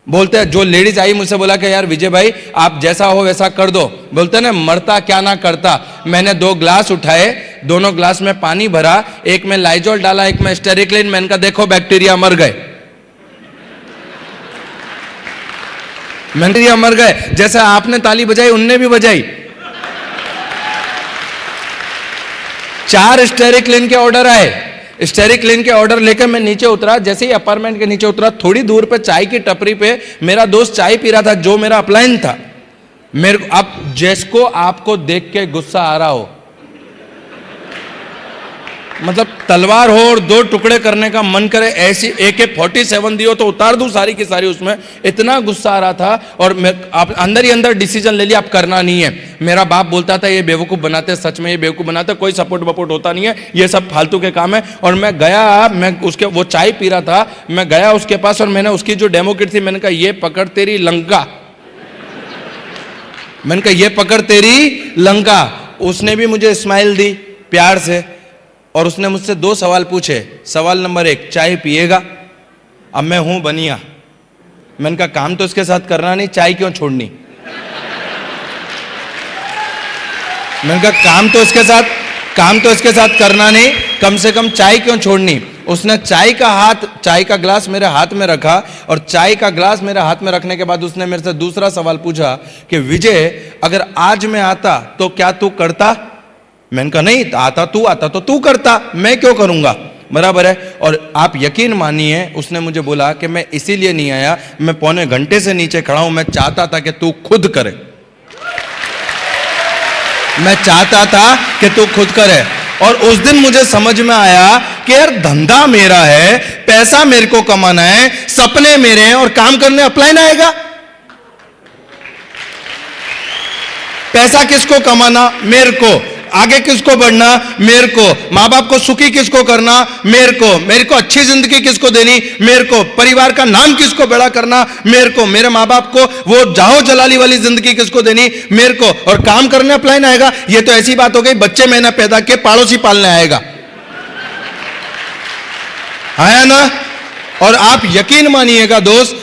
बोलते हैं जो लेडीज आई मुझसे बोला कि यार विजय भाई आप जैसा हो वैसा कर दो। बोलते ना मरता क्या ना करता। मैंने 2 ग्लास उठाए, दोनों ग्लास में पानी भरा, एक में लाइजोल डाला, एक में स्टेरिक्लिन। मैंने कहा देखो बैक्टीरिया मर गए, बैक्टीरिया मर गए। जैसे आपने ताली बजाई उनने भी बजाई। 4 स्टेरिक्लिन के ऑर्डर आए। स्टेरिक्लिन के ऑर्डर लेकर मैं नीचे उतरा। जैसे ही अपार्टमेंट के नीचे उतरा, थोड़ी दूर पे चाय की टपरी पे मेरा दोस्त चाय पी रहा था, जो मेरा अपलाइन था। मेरे को अब जिसको आपको देख के गुस्सा आ रहा हो, मतलब तलवार हो और 2 टुकड़े करने का मन करे, ऐसी AK-47 दियो तो उतार दूं सारी की सारी उसमें। इतना गुस्सा आ रहा था और मैं आप अंदर ही अंदर डिसीजन ले लिया, आप करना नहीं है। मेरा बाप बोलता था ये बेवकूफ बनाते, सच में ये बेवकूफ बनाते, कोई सपोर्ट वपोर्ट होता नहीं है, ये सब फालतू के काम है। और मैं गया, मैं उसके, वो चाय पी रहा था, मैं गया उसके पास और मैंने उसकी जो डेमो किट थी, मैंने कहा ये पकड़ तेरी लंका, मैंने कहा ये पकड़ तेरी लंका। उसने भी मुझे स्माइल दी प्यार से, और उसने मुझसे 2 सवाल पूछे। सवाल नंबर 1, चाय पिएगा? अब मैं हूं बनिया, मैंने कहा काम तो इसके साथ करना नहीं, चाय क्यों छोड़नी? मैंने कहा काम तो इसके साथ करना नहीं, कम से कम चाय क्यों छोड़नी? उसने चाय का ग्लास मेरे हाथ में रखा, और चाय का ग्लास मेरे हाथ में रखने के बाद उसने मेरे से दूसरा सवाल पूछा कि विजय अगर आज मैं आता तो क्या तू करता? मैंने कहा नहीं, आता तो तू करता, मैं क्यों करूंगा? बराबर है। और आप यकीन मानिए उसने मुझे बोला कि मैं इसीलिए नहीं आया, मैं पौने घंटे से नीचे खड़ा हूं, मैं चाहता था कि तू खुद करे, मैं चाहता था कि तू खुद करे। और उस दिन मुझे समझ में आया कि यार धंधा मेरा है, पैसा मेरे को कमाना है, सपने मेरे हैं, और काम करने अपलाइन आएगा। पैसा किसको कमाना? मेरे को। आगे किसको बढ़ना? मेरे को। माँ बाप को सुखी किसको करना? मेरे को अच्छी जिंदगी किसको देनी? मेरे को। परिवार का नाम किसको बड़ा करना? मेरे को। मेरे माँ बाप को वो जाहो जलाली वाली जिंदगी किसको देनी? मेरे को। और काम करने अपलाइन आएगा, ये तो ऐसी बात हो गई बच्चे मैंने पैदा किए, पड़ोसी पालने आएगा, आया ना? और आप यकीन मानिएगा दोस्त,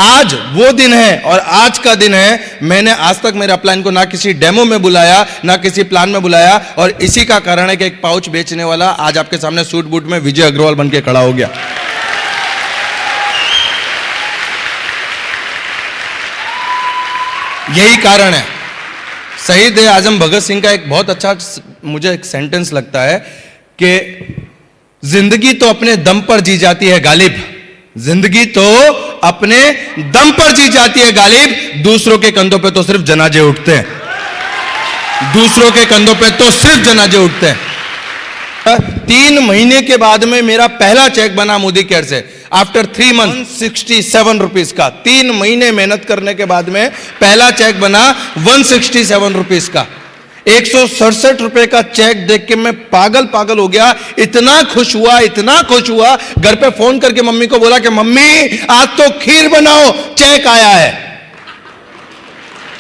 आज वो दिन है और आज का दिन है। मैंने आज तक मेरे अपलाइन को ना किसी डेमो में बुलाया, ना किसी प्लान में बुलाया, और इसी का कारण है कि एक पाउच बेचने वाला आज आपके सामने सूट बूट में विजय अग्रवाल बन के खड़ा हो गया। यही कारण है। शहीद आजम भगत सिंह का एक बहुत अच्छा मुझे एक सेंटेंस लगता है कि जिंदगी तो अपने दम पर जी जाती है गालिब, जिंदगी तो अपने दम पर जी जाती है गालिब, दूसरों के कंधों पे तो सिर्फ जनाजे उठते हैं, दूसरों के कंधों पे तो सिर्फ जनाजे उठते हैं। 3 महीने के बाद में मेरा पहला चेक बना मोदी केयर से, आफ्टर 3 मंथ 167 रुपीज का। 3 महीने मेहनत करने के बाद में पहला चेक बना 167 रुपीज का। 167 रुपए का चेक देख के मैं पागल हो गया। इतना खुश हुआ, इतना खुश हुआ, घर पे फोन करके मम्मी को बोला कि मम्मी आज तो खीर बनाओ, चेक आया है।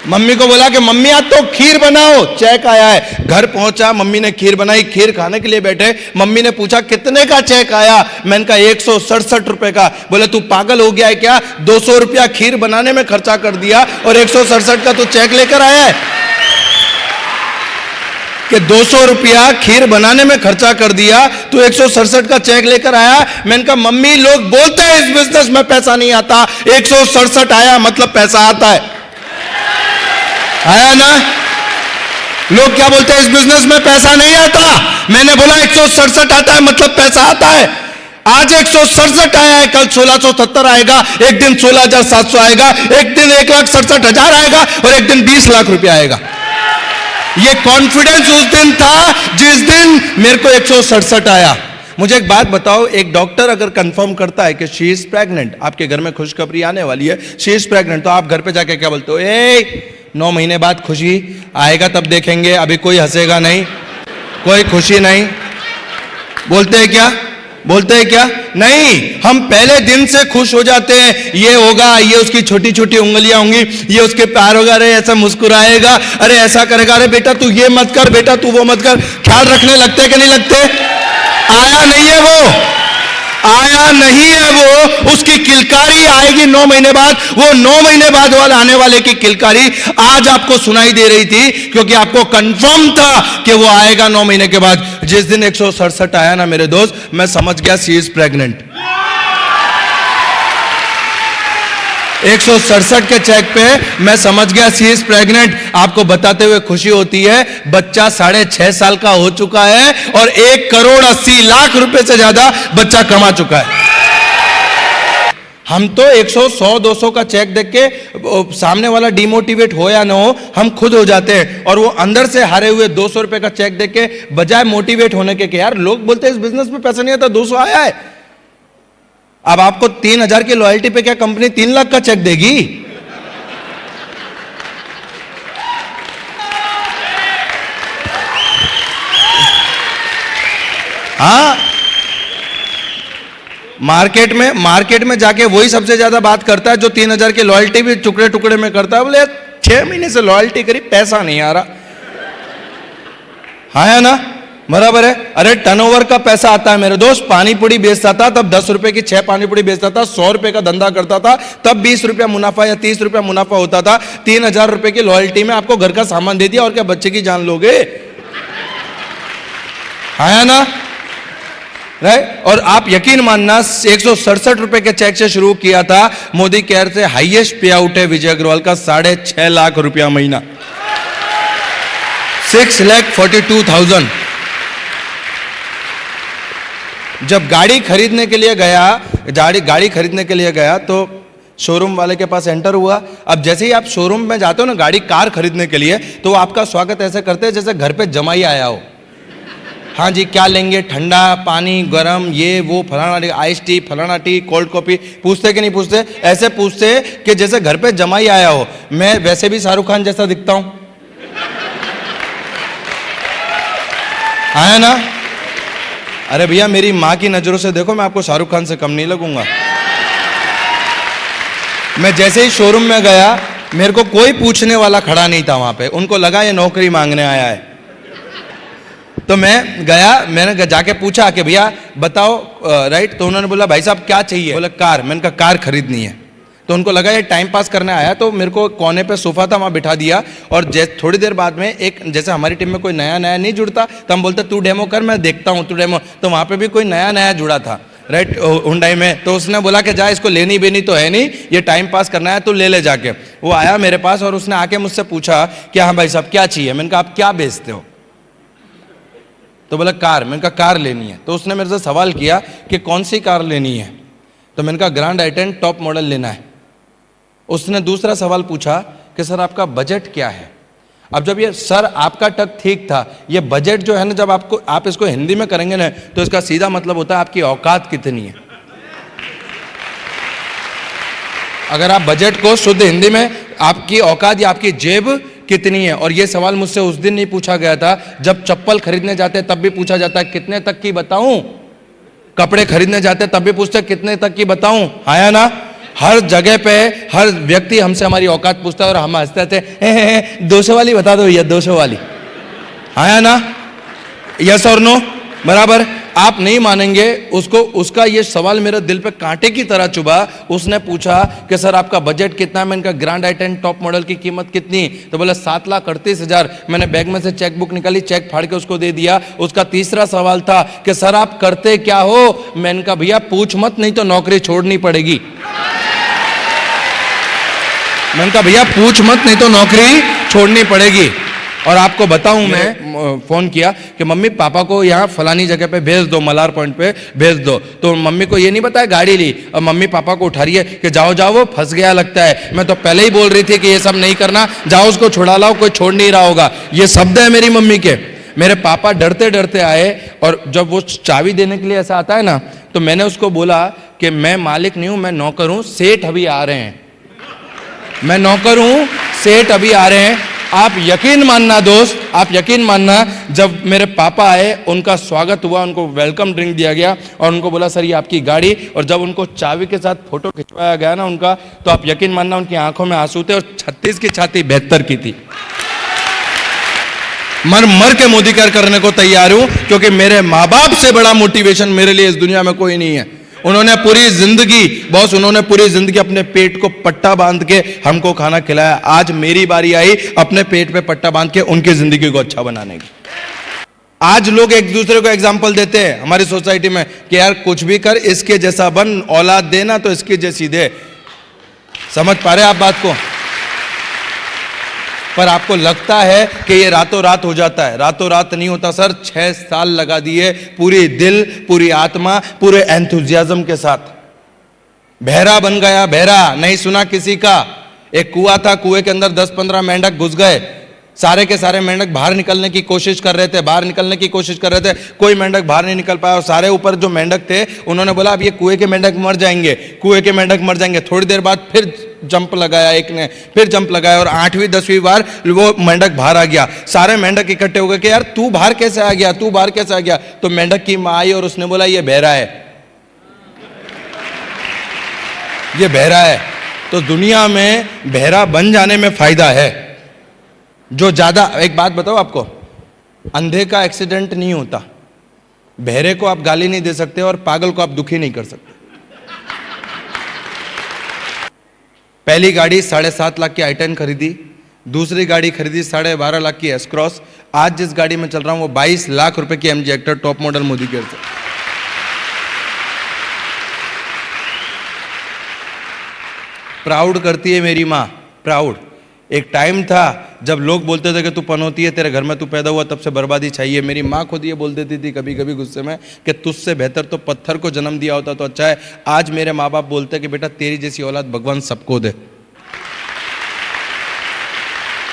मम्मी को बोला कि मम्मी आज तो खीर बनाओ, चेक आया है। घर पहुंचा, मम्मी ने खीर बनाई, खीर खाने के लिए बैठे। मम्मी ने पूछा कितने का चेक आया? मैंने कहा 167 रुपए का। बोले तू पागल हो गया है क्या? 200 रुपया खीर बनाने में खर्चा कर दिया और 167 का तू चेक लेकर आया है? कि 200 रुपया खीर बनाने में खर्चा कर दिया, तू 167 का चेक लेकर आया। मैंने कहा मम्मी लोग बोलते हैं इस बिजनेस में पैसा नहीं आता, 167 आया मतलब पैसा आता है। आया ना? लोग क्या बोलते हैं इस बिजनेस में पैसा नहीं आता, मैंने बोला 167 आता है मतलब पैसा आता है। आज 167 आया है, कल 1670 आएगा, एक दिन 16,700 आएगा, एक दिन 1,67,000 आएगा और एक दिन 20 लाख रुपया आएगा। ये कॉन्फिडेंस उस दिन था जिस दिन मेरे को 167 आया। मुझे एक बात बताओ, एक डॉक्टर अगर कंफर्म करता है कि शी इज प्रेग्नेंट, आपके घर में खुशखबरी आने वाली है, शी इज प्रेग्नेंट, तो आप घर पे जाके क्या बोलते हो? 9 महीने बाद खुशी आएगा तब देखेंगे, अभी कोई हंसेगा नहीं, कोई खुशी नहीं। बोलते हैं क्या? बोलते हैं क्या? नहीं, हम पहले दिन से खुश हो जाते हैं। ये होगा, ये उसकी छोटी छोटी उंगलियां होंगी, ये उसके पैर होगा, अरे ऐसा मुस्कुराएगा, अरे ऐसा करेगा, अरे बेटा तू ये मत कर, बेटा तू वो मत कर। ख्याल रखने लगते कि नहीं लगते? आया नहीं है वो, आया नहीं है वो। उसकी किलकारी आएगी 9 महीने बाद। वो 9 महीने बाद वाला आने वाले की किलकारी आज आपको सुनाई दे रही थी, क्योंकि आपको कंफर्म था कि वो आएगा 9 महीने के बाद। जिस दिन 167 आया ना मेरे दोस्त, मैं समझ गया सी इज प्रेग्नेंट। 167 के चेक पे मैं समझ गया सी इज प्रेग्नेंट। आपको बताते हुए खुशी होती है, बच्चा 6.5 साल का हो चुका है और 1,80,00,000 रुपए से ज्यादा बच्चा कमा चुका है। हम तो 100, 100, 200 का चेक देख के सामने वाला डिमोटिवेट हो या ना हो, हम खुद हो जाते हैं। और वो अंदर से हारे हुए 200 रुपए का चेक देख के बजाय मोटिवेट होने के यार लोग बोलते हैं इस बिजनेस में पैसा नहीं आता, 200 आया है। अब आपको 3,000 की लॉयल्टी पे क्या कंपनी 3 लाख का चेक देगी? हाँ, मार्केट में जाके वही सबसे ज्यादा बात करता है जो 3,000 की लॉयल्टी भी टुकड़े टुकड़े में करता है। बोले 6 महीने से लॉयल्टी करी, पैसा नहीं आ रहा। हाँ है ना? बराबर है। अरे टर्नओवर का पैसा आता है मेरे दोस्त। पानी पूरी बेचता था तब 10 रुपए की 6 पानी पूरी बेचता था, 100 रुपए का धंधा करता था तब 20 रुपया मुनाफा या 30 रुपया मुनाफा होता था। 3,000 रुपए की लॉयल्टी में आपको घर का सामान दे दिया और क्या बच्चे की जान लोगे? है ना? राइट। और आप यकीन मानना 167 रुपए के चेक से शुरू किया था। मोदी केयर से हाईएस्ट पे आउट है विजय अग्रवाल का 6.5 लाख रुपया महीना, 6,42,000। जब गाड़ी खरीदने के लिए गया तो शोरूम वाले के पास एंटर हुआ। अब जैसे ही आप शोरूम में जाते हो ना कार खरीदने के लिए, तो आपका स्वागत ऐसे करते हैं जैसे घर पे जमाई आया हो। हाँ जी, क्या लेंगे? ठंडा पानी, गरम, ये वो, फलाना आइस टी, फलाना टी, कोल्ड कॉफी। पूछते कि नहीं पूछते? ऐसे पूछते कि जैसे घर पे जमाई आया हो। मैं वैसे भी शाहरुख खान जैसा दिखता हूं, आया ना? अरे भैया मेरी माँ की नजरों से देखो, मैं आपको शाहरुख खान से कम नहीं लगूंगा। मैं जैसे ही शोरूम में गया, मेरे को कोई पूछने वाला खड़ा नहीं था वहां पे। उनको लगा ये नौकरी मांगने आया है। तो मैं गया, मैंने जाके पूछा कि भैया बताओ, राइट? तो उन्होंने बोला भाई साहब क्या चाहिए? बोला कार। मैंने कहा कार खरीदनी है। तो उनको लगा ये टाइम पास करने आया, तो मेरे को कोने पे सोफा था वहाँ बिठा दिया। और थोड़ी देर बाद में एक, जैसे हमारी टीम में कोई नया नया नहीं जुड़ता तो हम बोलते तू डेमो कर, मैं देखता हूँ, तू डेमो। तो वहाँ पे भी कोई नया नया जुड़ा था, राइट, हुंडई में। तो उसने बोला कि जा, इसको लेनी बेनी तो है नहीं, ये टाइम पास करना है, तो ले ले जाके। वो आया मेरे पास और उसने आके मुझसे पूछा कि हाँ भाई साहब क्या चाहिए। मैंने कहा आप क्या बेचते हो? तो बोला कार। मैंने कहा कार लेनी है। तो उसने मेरे से सवाल किया कि कौन सी कार लेनी है? तो मैंने कहा ग्रैंड आई-10 टॉप मॉडल लेना है। उसने दूसरा सवाल पूछा कि सर आपका बजट क्या है? अब जब ये सर आपका टक ठीक था, ये बजट जो है ना, जब आप इसको हिंदी में करेंगे ना तो इसका सीधा मतलब होता है आपकी औकात कितनी है। अगर आप बजट को शुद्ध हिंदी में, आपकी औकात या आपकी जेब कितनी है। और ये सवाल मुझसे उस दिन नहीं पूछा गया था, जब चप्पल खरीदने जाते तब भी पूछा जाता है कितने तक की बताऊं। कपड़े खरीदने जाते तब भी पूछते कितने तक की बताऊं, आया ना। हर जगह पे हर व्यक्ति हमसे हमारी औकात पूछता है और हम हंसते थे, 200 वाली बता दो भैया, 200 वाली, आया ना। यस और नो, बराबर। आप नहीं मानेंगे, उसको उसका ये सवाल मेरे दिल पे कांटे की तरह चुभा। उसने पूछा कि सर आपका बजट कितना है? मैंने कहा ग्रैंड आई-10 टॉप मॉडल की कीमत कितनी? तो बोला 7,38,000। मैंने बैग में से चेक बुक निकाली, चेक फाड़ के उसको दे दिया। उसका तीसरा सवाल था कि सर आप करते क्या हो? मैंने कहा भैया पूछ मत, नहीं तो नौकरी छोड़नी पड़ेगी। मैंने कहा भैया पूछ मत, नहीं तो नौकरी छोड़नी पड़ेगी। और आपको बताऊं, मैं फोन किया कि मम्मी पापा को यहाँ फलानी जगह पे भेज दो, मलार पॉइंट पे भेज दो। तो मम्मी को ये नहीं बताया, गाड़ी ली और मम्मी पापा को उठा रही है कि जाओ जाओ वो फंस गया लगता है। मैं तो पहले ही बोल रही थी कि ये सब नहीं करना, जाओ उसको छुड़ा लाओ, कोई छोड़ नहीं रहा होगा। ये शब्द है मेरी मम्मी के। मेरे पापा डरते डरते आए और जब वो चाबी देने के लिए ऐसा आता है ना, तो मैंने उसको बोला कि मैं मालिक नहीं हूं, मैं नौकर हूं, सेठ अभी आ रहे हैं। मैं नौकर हूं, सेठ अभी आ रहे हैं। आप यकीन मानना दोस्त, आप यकीन मानना, जब मेरे पापा आए उनका स्वागत हुआ, उनको वेलकम ड्रिंक दिया गया और उनको बोला सर ये आपकी गाड़ी। और जब उनको चाबी के साथ फोटो खिंचवाया गया ना उनका, तो आप यकीन मानना उनकी आंखों में आंसू थे। और 36 की छाती 72 की थी। मर मर के मोदीकर करने को तैयार हूं, क्योंकि मेरे माँ बाप से बड़ा मोटिवेशन मेरे लिए इस दुनिया में कोई नहीं है। उन्होंने पूरी जिंदगी, बॉस, उन्होंने पूरी जिंदगी अपने पेट को पट्टा बांध के हमको खाना खिलाया। आज मेरी बारी आई अपने पेट पे पट्टा बांध के उनकी जिंदगी को अच्छा बनाने की। आज लोग एक दूसरे को एग्जाम्पल देते हैं हमारी सोसाइटी में कि यार कुछ भी कर, इसके जैसा बन, औलाद देना तो इसकी जैसी दे। समझ पा रहे आप बात को? पर आपको लगता है कि ये रातों रात हो जाता है। रातों रात नहीं होता सर। 6 साल लगा दिए, पूरी दिल, पूरी आत्मा, पूरे एंथुजियाज्म के साथ। बहरा बन गया, बहरा, नहीं सुना किसी का। एक कुआं था, कुएं के अंदर 10-15 मेंढक घुस गए। सारे के सारे मेंढक बाहर निकलने की कोशिश कर रहे थे, बाहर निकलने की कोशिश कर रहे थे, कोई मेंढक बाहर नहीं निकल पाया। और सारे ऊपर जो मेंढक थे उन्होंने बोला अब ये कुएं के मेंढक मर जाएंगे, कुएं के मेंढक मर जाएंगे। थोड़ी देर बाद फिर जंप लगाया एक ने, फिर जंप लगाया और 8वीं 10वीं बार वो मेंढक बाहर आ गया। सारे मेंढक इकट्ठे हो गए कि यार तू बाहर कैसे आ गया, तू बाहर कैसे आ गया? तो मेंढक की मां आई और उसने बोला ये बहरा है, ये बहरा है। तो दुनिया में बहरा बन जाने में फायदा है। जो ज्यादा, एक बात बताओ आपको, अंधे का एक्सीडेंट नहीं होता, बहरे को आप गाली नहीं दे सकते और पागल को आप दुखी नहीं कर सकते। पहली गाड़ी 7.5 लाख की आई-10 खरीदी, दूसरी गाड़ी खरीदी 12.5 लाख की एस क्रॉस। आज जिस गाड़ी में चल रहा हूं वो 22 लाख रुपए की MG Hector top model Modi care से। प्राउड करती है मेरी माँ, प्राउड। एक टाइम था जब लोग बोलते थे कि तू पनौती है, तेरे घर में तू पैदा हुआ तब से बर्बादी चाहिए। मेरी माँ खुद ये बोल देती थी कभी कभी गुस्से में कि तुझसे बेहतर तो पत्थर को जन्म दिया होता तो अच्छा है। आज मेरे माँ बाप बोलते हैं कि बेटा तेरी जैसी औलाद भगवान सबको दे,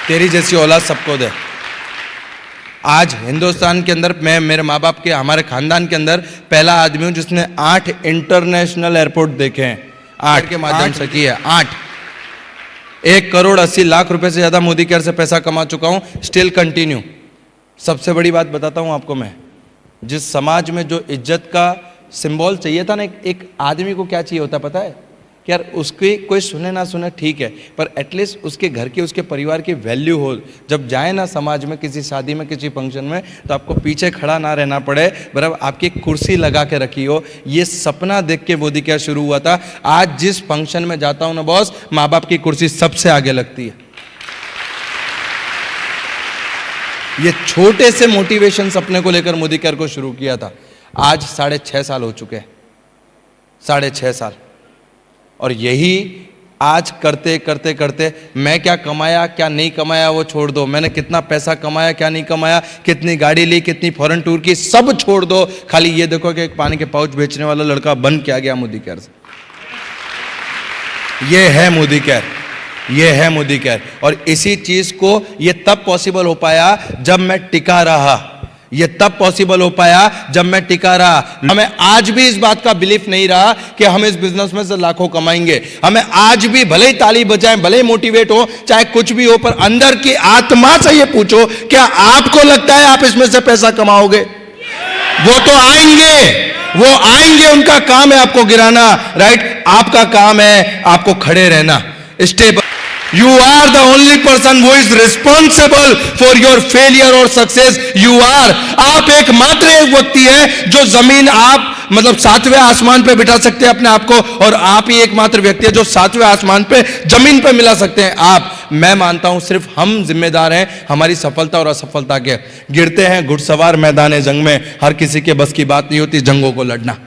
तेरी जैसी औलाद सबको दे। आज हिंदुस्तान के अंदर मैं, मेरे माँ बाप के, हमारे खानदान के अंदर पहला आदमी हूं जिसने 8 इंटरनेशनल एयरपोर्ट देखे हैं, 8 के माध्यम से किए, 8। 1,80,00,000 रुपए से ज्यादा मोदी केयर से पैसा कमा चुका हूं, स्टिल कंटिन्यू। सबसे बड़ी बात बताता हूं आपको मैं, जिस समाज में जो इज्जत का सिंबल चाहिए था ना, एक आदमी को क्या चाहिए होता पता है? कि यार उसकी कोई सुने ना सुने ठीक है, पर एटलीस्ट उसके घर की, उसके परिवार की वैल्यू हो। जब जाए ना समाज में, किसी शादी में, किसी फंक्शन में, तो आपको पीछे खड़ा ना रहना पड़े, बराबर आपकी कुर्सी लगा के रखी हो। ये सपना देख के मोदी क्या शुरू हुआ था। आज जिस फंक्शन में जाता हूं ना बॉस, माँ बाप की कुर्सी सबसे आगे लगती है। ये छोटे से मोटिवेशन अपने को लेकर मोदी केयर को शुरू किया था। आज 6.5 साल हो चुके हैं, 6.5 साल। और यही आज करते करते करते मैं क्या कमाया क्या नहीं कमाया वो छोड़ दो, मैंने कितना पैसा कमाया क्या नहीं कमाया, कितनी गाड़ी ली, कितनी फॉरेन टूर की, सब छोड़ दो। खाली ये देखो कि एक पानी के पाउच बेचने वाला लड़का बन क्या गया मोदी केयर से। ये है मोदी केयर, ये है मोदी केयर। और इसी चीज को ये तब पॉसिबल हो पाया जब मैं टिका रहा। ये तब पॉसिबल हो पाया जब मैं टिका रहा। हमें आज भी इस बात का बिलीफ नहीं रहा कि हम इस बिजनेस में से लाखों कमाएंगे। हमें आज भी भले ही ताली बजाएं, भले ही मोटिवेट हो, चाहे कुछ भी हो, पर अंदर की आत्मा से ये पूछो, क्या आपको लगता है आप इसमें से पैसा कमाओगे? वो तो आएंगे, वो आएंगे, उनका काम है आपको गिराना, राइट? आपका काम है आपको खड़े रहना, stable. You are the only person who is responsible for your failure or success. You are. आप एकमात्र एक व्यक्ति है जो जमीन, आप मतलब 7वें आसमान पे बिठा सकते हैं अपने आप को, और आप ही एकमात्र व्यक्ति है जो 7वें आसमान पे जमीन पे मिला सकते हैं आप। मैं मानता हूं सिर्फ हम जिम्मेदार हैं हमारी सफलता और असफलता के। गिरते हैं घुड़सवार मैदान जंग में, हर किसी के बस की बात नहीं होती जंगों को लड़ना।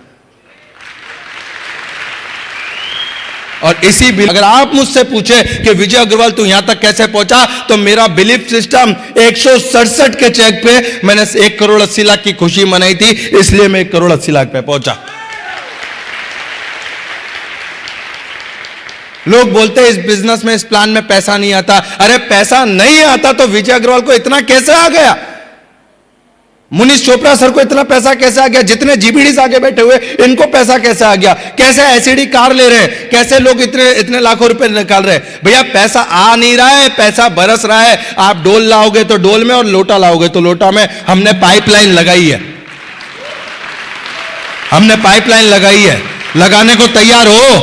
और इसी भी अगर आप मुझसे पूछे कि विजय अग्रवाल तू यहां तक कैसे पहुंचा, तो मेरा बिलीफ सिस्टम 167 के चेक पे मैंने 1 करोड़ 80 लाख की खुशी मनाई थी, इसलिए मैं 1 करोड़ 80 लाख पे पहुंचा। लोग बोलते हैं इस बिजनेस में, इस प्लान में पैसा नहीं आता। अरे पैसा नहीं आता तो विजय अग्रवाल को इतना कैसे आ गया? मुनीष चोपड़ा सर को इतना पैसा कैसे आ गया? जितने जीबीडीज आगे बैठे हुए इनको पैसा कैसे आ गया? कैसे एसईडी कार ले रहे हैं? कैसे लोग इतने इतने लाखों रुपए निकाल रहे हैं? भैया पैसा आ नहीं रहा है, पैसा बरस रहा है। आप डोल लाओगे तो डोल में, और लोटा लाओगे तो लोटा में। हमने पाइपलाइन लगाई है, हमने पाइपलाइन लगाई है। लगाने को तैयार हो?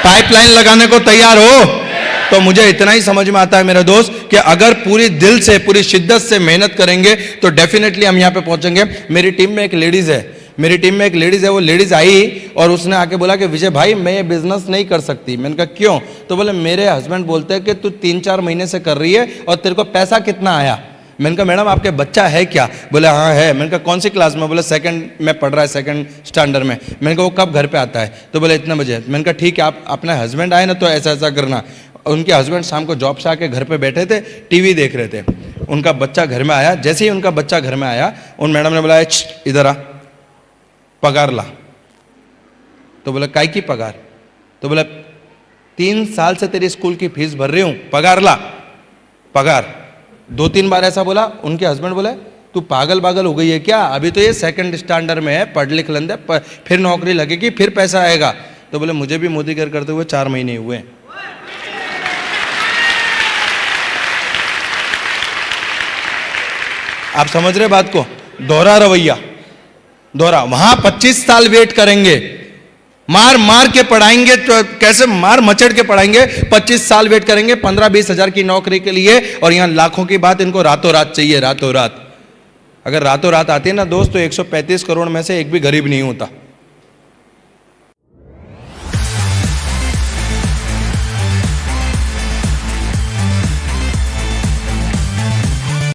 पाइपलाइन लगाने को तैयार हो? तो मुझे इतना ही समझ में आता है मेरे दोस्त कि अगर पूरी दिल से, पूरी शिद्दत से मेहनत करेंगे तो डेफिनेटली हम यहां पे पहुंचेंगे। मेरी टीम में एक लेडीज है, मेरी टीम में एक लेडीज है। वो लेडीज आई और उसने आके बोला कि विजय भाई मैं ये बिजनेस नहीं कर सकती। मैंने कहा क्यों? तो बोले मेरे हस्बैंड बोलते हैं कि तू 3-4 महीने से कर रही है और तेरे को पैसा कितना आया? मैंने कहा मैडम आपके बच्चा है क्या? बोले हाँ है। मैंने कहा कौन सी क्लास में? बोले 2nd में पढ़ रहा है, 2nd स्टैंडर्ड में। मैंने कहा वो कब घर पे आता है? तो बोले इतने बजे। मैंने कहा ठीक है, आप अपने हस्बैंड आए ना तो ऐसा ऐसा करना। उनके हस्बैंड शाम को जॉब से आके घर पे बैठे थे, टीवी देख रहे थे। उनका बच्चा घर में आया। जैसे ही उनका बच्चा घर में आया, उन मैडम ने बोला इधर आ, पगार ला। तो बोला काय की पगार? तो बोला 3 साल से तेरी स्कूल की फीस भर रही हूं, पगार ला। पगार 2-3 बार ऐसा बोला। उनके हस्बैंड बोले तू पागल पागल हो गई है क्या? अभी तो ये 2nd स्टैंडर्ड में है, पढ़ लिख लेंदे, फिर नौकरी लगेगी, फिर पैसा आएगा। तो बोले मुझे भी मोदी केयर करते हुए 4 महीने हुए। आप समझ रहे बात को? दोहरा रवैया, दोहरा। वहां 25 साल वेट करेंगे, मार मार के पढ़ाएंगे, तो कैसे मार मचड़ के पढ़ाएंगे। 25 साल वेट करेंगे 15-20 हजार की नौकरी के लिए, और यहां लाखों की बात इनको रातों रात चाहिए, रातों रात। अगर रातों रात आती है ना दोस्त, तो 135 करोड़ में से एक भी गरीब नहीं होता।